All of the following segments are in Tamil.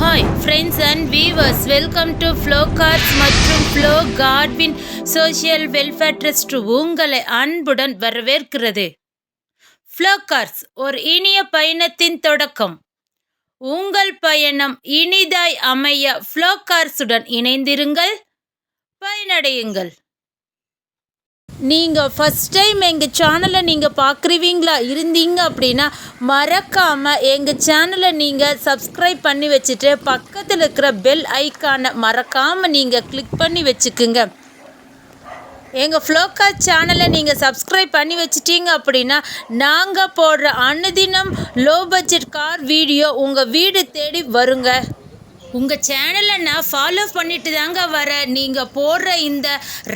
Hi friends and viewers, welcome to Flow cars மற்றும் Flow Godwin social welfare trust உங்களை அன்புடன் வரவேற்கிறது. ஃப்ளோ கார்ஸ் ஒரு இனிய பயணத்தின் தொடக்கம். உங்கள் பயணம் இனிதாய் அமைய ஃப்ளோ கார்ஸுடன் இணைந்திருங்கள், பயனடையுங்கள். நீங்கள் ஃபஸ்ட் டைம் எங்கள் சேனலை நீங்கள் பார்க்குறீங்களா இருந்தீங்க அப்படின்னா மறக்காமல் எங்கள் சேனலை நீங்கள் சப்ஸ்கிரைப் பண்ணி வச்சுட்டு பக்கத்தில் இருக்கிற பெல் ஐக்கானை மறக்காமல் நீங்கள் கிளிக் பண்ணி வச்சுக்குங்க. எங்கள் ஃப்ளோகார் சேனலை நீங்கள் சப்ஸ்கிரைப் பண்ணி வச்சிட்டிங்க அப்படின்னா நாங்கள் போடுற அனுதினம் லோ பட்ஜெட் கார் வீடியோ உங்கள் வீடு தேடி வருங்க. உங்கள் சேனலை நான் ஃபாலோ பண்ணிட்டு தாங்க வரேன். நீங்கள் போடுற இந்த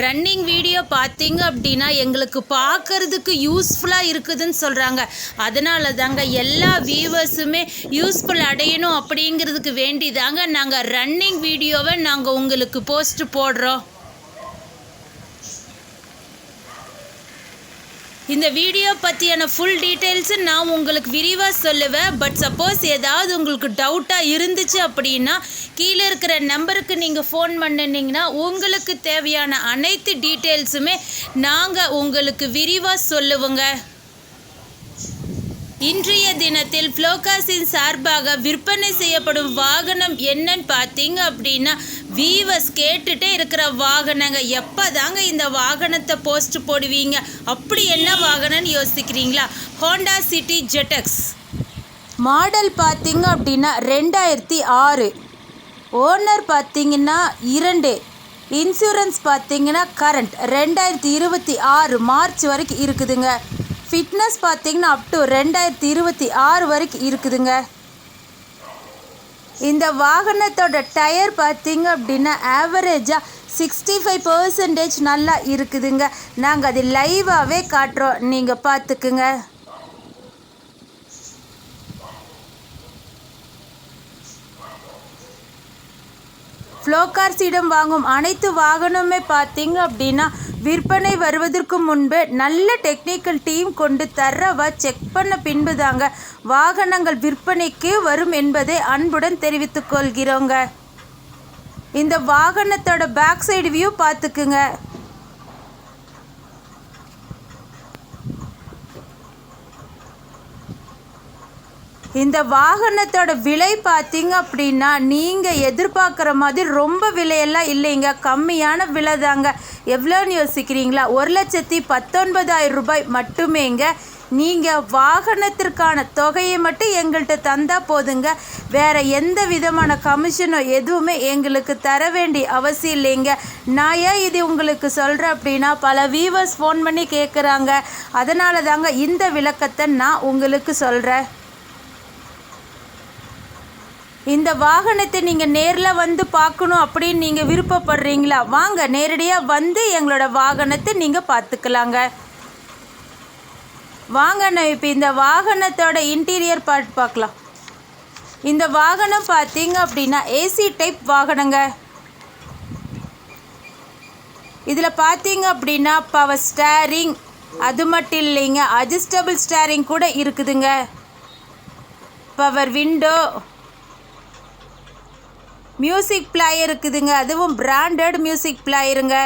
ரன்னிங் வீடியோ பார்த்தீங்க அப்படின்னா எங்களுக்கு பார்க்குறதுக்கு யூஸ்ஃபுல்லாக இருக்குதுன்னு சொல்கிறாங்க. அதனால தாங்க எல்லா வியூவர்ஸுமே யூஸ்ஃபுல் அடையணும் அப்படிங்கிறதுக்கு வேண்டி தாங்க நாங்கள் ரன்னிங் வீடியோவை நாங்கள் உங்களுக்கு போஸ்ட் போடுறோம். இந்த வீடியோ பற்றியான ஃபுல் டீட்டெயில்ஸு நான் உங்களுக்கு விரிவாக சொல்லுவேன். பட் சப்போஸ் ஏதாவது உங்களுக்கு டவுட்டாக இருந்துச்சு அப்படின்னா கீழே இருக்கிற நம்பருக்கு நீங்கள் ஃபோன் பண்ணினீங்கன்னா உங்களுக்கு தேவையான அனைத்து டீட்டெயில்ஸுமே நாங்கள் உங்களுக்கு விரிவாக சொல்லுவோங்க. இன்றைய தினத்தில் ஃப்ளோகாஸின் சார்பாக விற்பனை செய்யப்படும் வாகனம் என்னன்னு பார்த்தீங்க அப்படின்னா வீவர்ஸ் கேட்டுகிட்டே இருக்கிற வாகனங்க. எப்போ தாங்க இந்த வாகனத்தை போஸ்ட் போடுவீங்க, அப்படி என்ன வாகனம்னு யோசிக்கிறீங்களா? ஹோண்டா சிட்டி ஜெட்டக்ஸ் மாடல் பார்த்தீங்க அப்படின்னா 2006, ஓனர் பார்த்தீங்கன்னா 2, இன்சூரன்ஸ் பார்த்தீங்கன்னா கரண்ட் 2026 மார்ச் வரைக்கும் இருக்குதுங்க. ஃபிட்னஸ் பார்த்தீங்கன்னா அப் டு 2026 வரைக்கும் இருக்குதுங்க. இந்த வாகனத்தோட டயர் பார்த்தீங்க அப்படின்னா ஆவரேஜாக 65% நல்லா இருக்குதுங்க. நாங்கள் அது லைவாகவே காட்டுறோம், நீங்கள் பார்த்துக்குங்க. ஃப்ளோகார்ஸிடம் வாங்கும் அனைத்து வாகனமே பார்த்தீங்க அப்படின்னா விற்பனை வருவதற்கு முன்பு நல்ல டெக்னிக்கல் டீம் கொண்டு தரவாக செக் பண்ண பின்பு தாங்க வாகனங்கள் விற்பனைக்கு வரும் என்பதை அன்புடன் தெரிவித்துக் கொள்கிறோங்க. இந்த வாகனத்தோட பேக் சைடு வியூ பார்த்துக்குங்க. இந்த வாகனத்தோட விலை பார்த்தீங்க அப்படின்னா நீங்கள் எதிர்பார்க்குற மாதிரி ரொம்ப விலையெல்லாம் இல்லைங்க, கம்மியான விலை தாங்க. எவ்வளோன்னு யோசிக்கிறீங்களா? 1,19,000 ரூபாய் மட்டுமேங்க. நீங்கள் வாகனத்திற்கான தொகையை மட்டும் எங்கள்கிட்ட தந்தால் போதுங்க. வேறு எந்த விதமான கமிஷனோ எதுவுமே எங்களுக்கு தர வேண்டிய அவசியம் இல்லைங்க. நான் ஏன் இது உங்களுக்கு சொல்கிறேன் அப்படின்னா பல வியூவர்ஸ் ஃபோன் பண்ணி கேட்குறாங்க. அதனால தாங்க இந்த விளக்கத்தை நான் உங்களுக்கு சொல்கிறேன். இந்த வாகனத்தை நீங்கள் நேரில் வந்து பார்க்கணும் அப்படின்னு நீங்கள் விருப்பப்படுறீங்களா? வாங்க, நேரடியாக வந்து எங்களோட வாகனத்தை நீங்கள் பார்த்துக்கலாங்க. வாங்க, நான் இப்போ இந்த வாகனத்தோட இன்டீரியர் பார்ட் பார்க்கலாம். இந்த வாகனம் பார்த்தீங்க அப்படின்னா ஏசி டைப் வாகனங்க. இதில் பார்த்தீங்க அப்படின்னா பவர் ஸ்டேரிங், அது மட்டும் இல்லைங்க, அட்ஜஸ்டபிள் ஸ்டேரிங் கூட இருக்குதுங்க. பவர் விண்டோ, மியூசிக் பிளேயர் இருக்குதுங்க, அதுவும் பிராண்டட் மியூசிக் பிளேயருங்க.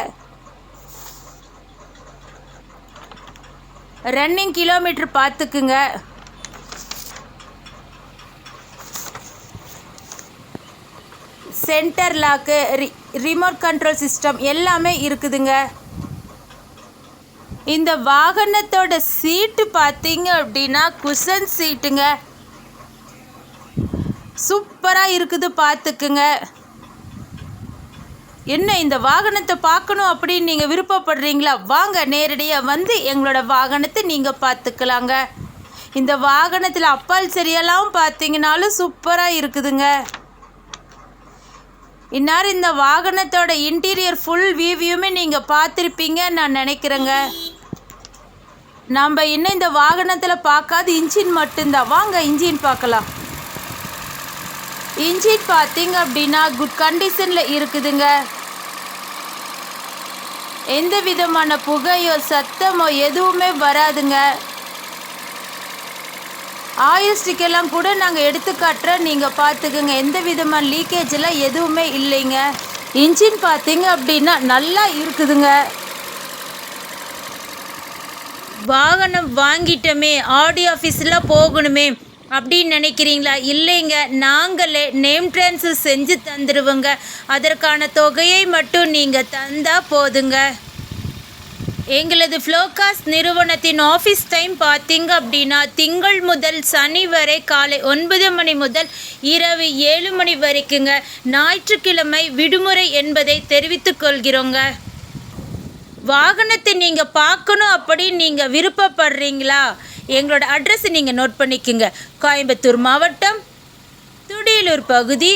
ரன்னிங் கிலோமீட்டர் பார்த்துக்குங்க. Centre lock, remote control system எல்லாமே இருக்குதுங்க. இந்த வாகனத்தோட சீட்டு பார்த்தீங்க அப்படின்னா குஷன் சீட்டுங்க, சூப்பராக இருக்குது, பார்த்துக்குங்க. என்ன இந்த வாகனத்தை பார்க்கணும் அப்படின்னு நீங்கள் விருப்பப்படுறீங்களா? வாங்க, நேரடியாக வந்து எங்களோட வாகனத்தை நீங்கள் பார்த்துக்கலாங்க. இந்த வாகனத்தில் அப்பால் சரியெல்லாம் பார்த்தீங்கன்னாலும் சூப்பராக இருக்குதுங்க. இந்நேரம் இந்த வாகனத்தோட இன்டீரியர் ஃபுல் வியூவையுமே நீங்கள் பார்த்துருப்பீங்க நான் நினைக்கிறேங்க. நம்ம இன்னும் இந்த வாகனத்தில் பார்க்காத இன்ஜின் மட்டும்தான். வாங்க இன்ஜின் பார்க்கலாம். இன்ஜின் பார்த்தீங்க அப்படின்னா குட் கண்டிஷனில் இருக்குதுங்க. எந்த விதமான புகையோ சத்தமோ எதுவுமே வராதுங்க. ஆயில் ஸ்டிக்கெல்லாம் கூட நாங்கள் எடுத்து காட்டுறோம், நீங்கள் பார்த்துக்குங்க. எந்த விதமான லீக்கேஜெல்லாம் எதுவுமே இல்லைங்க. இன்ஜின் பார்த்தீங்க அப்படின்னா நல்லா இருக்குதுங்க. வாகனம் வாங்கிட்டோமே, ஆடி ஆஃபீஸில் போகணுமே அப்படின்னு நினைக்கிறீங்களா? இல்லைங்க, நாங்களே நேம் ட்ரான்ஸ்ஃபர் செஞ்சு தந்துடுவோங்க. அதற்கான தொகையை மட்டும் நீங்கள் தந்தால் போதுங்க. எங்களது ஃப்ளோகாஸ் நிறுவனத்தின் ஆஃபீஸ் டைம் பார்த்தீங்க அப்படின்னா திங்கள் முதல் சனி வரை காலை 9 மணி முதல் இரவு 7 மணி வரைக்குங்க. ஞாயிற்றுக்கிழமை விடுமுறை என்பதை தெரிவித்துக் கொள்கிறோங்க. வாகனத்தை நீங்கள் பார்க்கணும் அப்படின்னு நீங்கள் விருப்பப்படுறீங்களா? எங்களோட அட்ரஸ் நீங்கள் நோட் பண்ணிக்கோங்க. கோயம்புத்தூர் மாவட்டம், துடியலூர் பகுதி,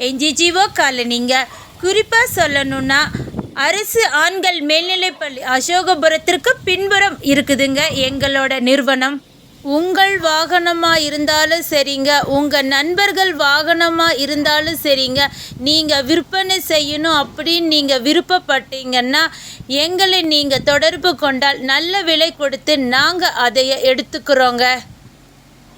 என்ஜிஜிஓ காலனிங்க. குறிப்பாக சொல்லணுன்னா அரசு ஆண்கள் மேல்நிலைப்பள்ளி அசோகபுரத்திற்கு பின்புறம் இருக்குதுங்க எங்களோட நிறுவனம். உங்கள் வாகனமாக இருந்தாலும் சரிங்க, உங்கள் நண்பர்கள் வாகனமாக இருந்தாலும் சரிங்க, நீங்கள் விற்பனை செய்யணும் அப்படின்னு நீங்கள் விருப்பப்பட்டீங்கன்னா எங்களை நீங்கள் தொடர்பு கொண்டால் நல்ல விலை கொடுத்து நாங்கள் அதை எடுத்துக்கிறோங்க.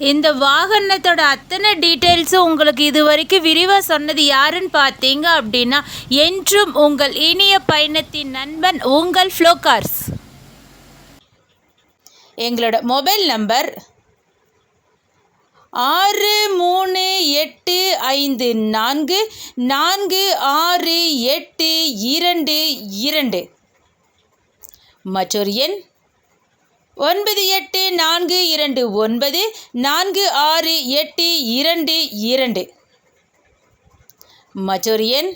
இந்த வாகனத்தோட அத்தனை டீட்டெயில்ஸும் உங்களுக்கு இது வரைக்கும் விரிவாக சொன்னது யாருன்னு பார்த்தீங்க அப்படின்னா என்றும் உங்கள் இனிய பயணத்தின் நண்பன் உங்கள் ஃப்ளோகார்ஸ். எங்களோட மொபைல் நம்பர் 6345446822. மற்றொரு எண் 9842946822. மற்றொரு எண்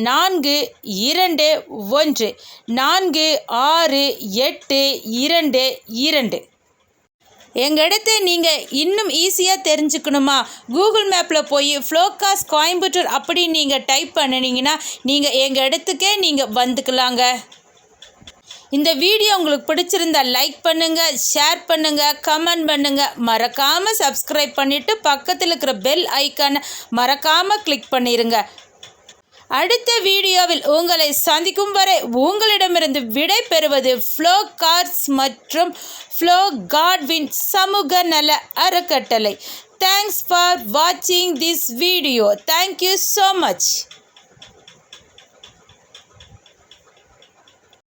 9842146822. எங்கள் இடத்தை நீங்கள் இன்னும் ஈஸியாக தெரிஞ்சுக்கணுமா? கூகுள் மேப்பில் போய் ஃப்ளோகாஸ் கோயம்புத்தூர் அப்படி நீங்கள் டைப் பண்ணினீங்கன்னா நீங்கள் எங்கள் இடத்துக்கே நீங்கள் வந்துக்கலாங்க. இந்த வீடியோ உங்களுக்கு பிடிச்சிருந்தா லைக் பண்ணுங்கள், ஷேர் பண்ணுங்கள், கமெண்ட் பண்ணுங்கள். மறக்காமல் சப்ஸ்கிரைப் பண்ணிவிட்டு பக்கத்தில் இருக்கிற பெல் ஐக்கானை மறக்காமல் கிளிக் பண்ணிடுங்க. அடுத்த வீடியோவில் உங்களை சந்திக்கும் வரை உங்களிடமிருந்து விடை பெறுவது ஃப்ளோகார்ஸ் மற்றும் ஃப்ளோகார்ட்வின் சமூக நல அறக்கட்டளை. தேங்க்ஸ் ஃபார் வாட்சிங் this video. Thank you so much.